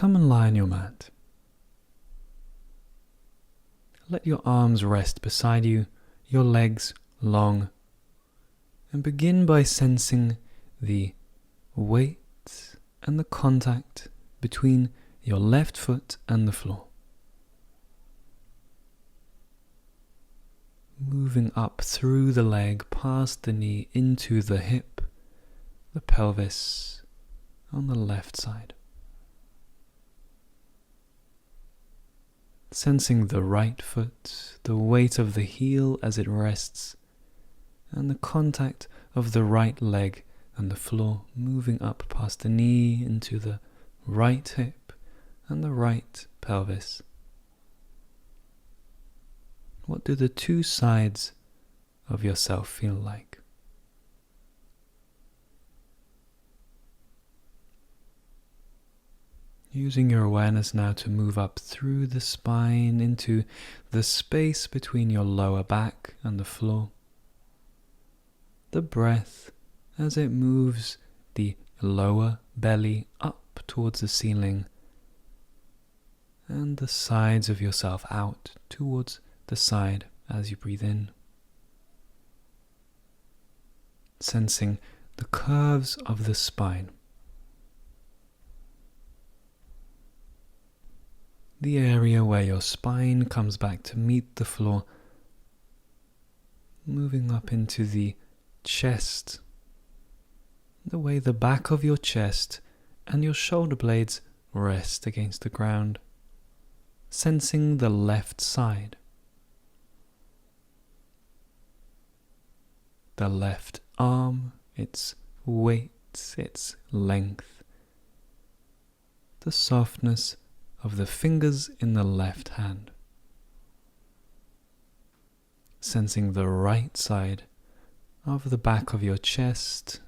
come and lie on your mat. Let your arms rest beside you, your legs long, and begin by sensing the weight and the contact between your left foot and the floor. Moving up through the leg, past the knee, into the hip, the pelvis on the left side. Sensing the right foot, the weight of the heel as it rests, and the contact of the right leg and the floor, moving up past the knee into the right hip and the right pelvis. What do the two sides of yourself feel like? Using your awareness now to move up through the spine into the space between your lower back and the floor. The breath as it moves the lower belly up towards the ceiling and the sides of yourself out towards the side as you breathe in. Sensing the curves of the spine. The area where your spine comes back to meet the floor, moving up into the chest, the way the back of your chest and your shoulder blades rest against the ground, sensing the left side, the left arm, its weight, its length, the softness of the fingers in the left hand, sensing the right side of the back of your chest,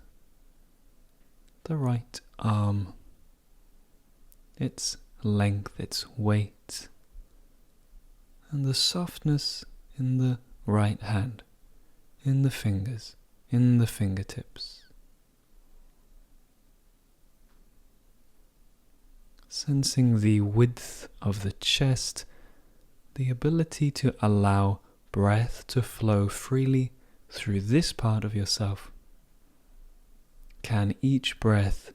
the right arm, its length, its weight, and the softness in the right hand, in the fingers, in the fingertips. Sensing the width of the chest, the ability to allow breath to flow freely through this part of yourself. Can each breath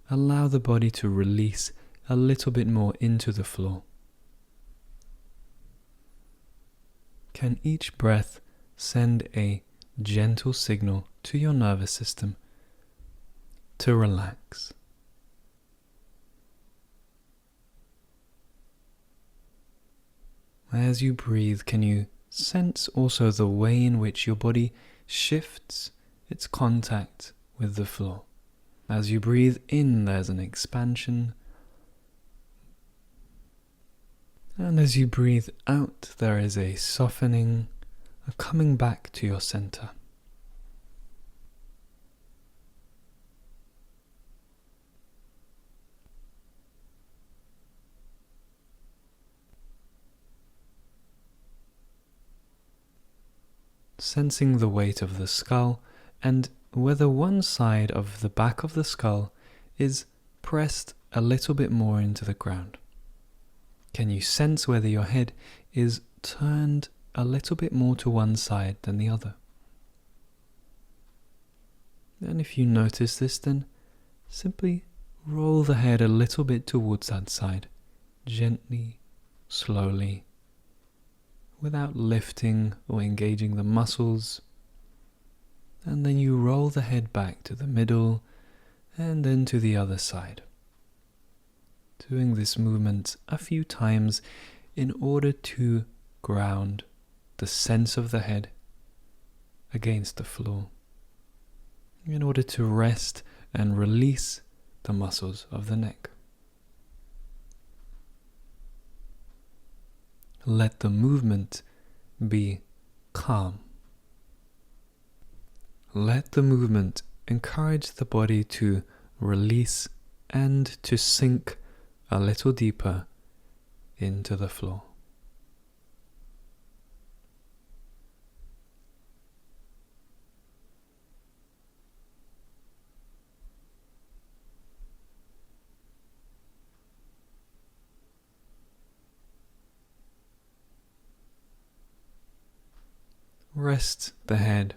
allow the body to release a little bit more into the floor? Can each breath send a gentle signal to your nervous system to relax? As you breathe, can you sense also the way in which your body shifts its contact with the floor? As you breathe in, there's an expansion. And as you breathe out, there is a softening, a coming back to your center. Sensing the weight of the skull and whether one side of the back of the skull is pressed a little bit more into the ground. Can you sense whether your head is turned a little bit more to one side than the other? And if you notice this, then simply roll the head a little bit towards that side, gently, slowly, without lifting or engaging the muscles. And then you roll the head back to the middle and then to the other side. Doing this movement a few times in order to ground the sense of the head against the floor, in order to rest and release the muscles of the neck. Let the movement be calm. Let the movement encourage the body to release and to sink a little deeper into the floor. rest the head,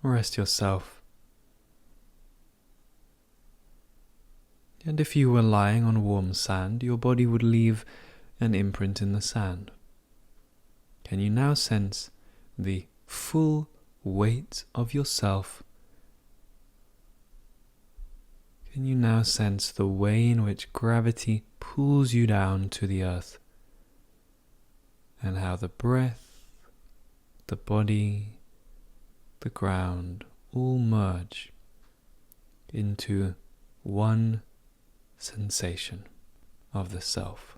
rest yourself. And if you were lying on warm sand, your body would leave an imprint in the sand. Can you now sense the full weight of yourself? Can you now sense the way in which gravity pulls you down to the earth? And how the breath, the body, the ground all merge into one sensation of the self.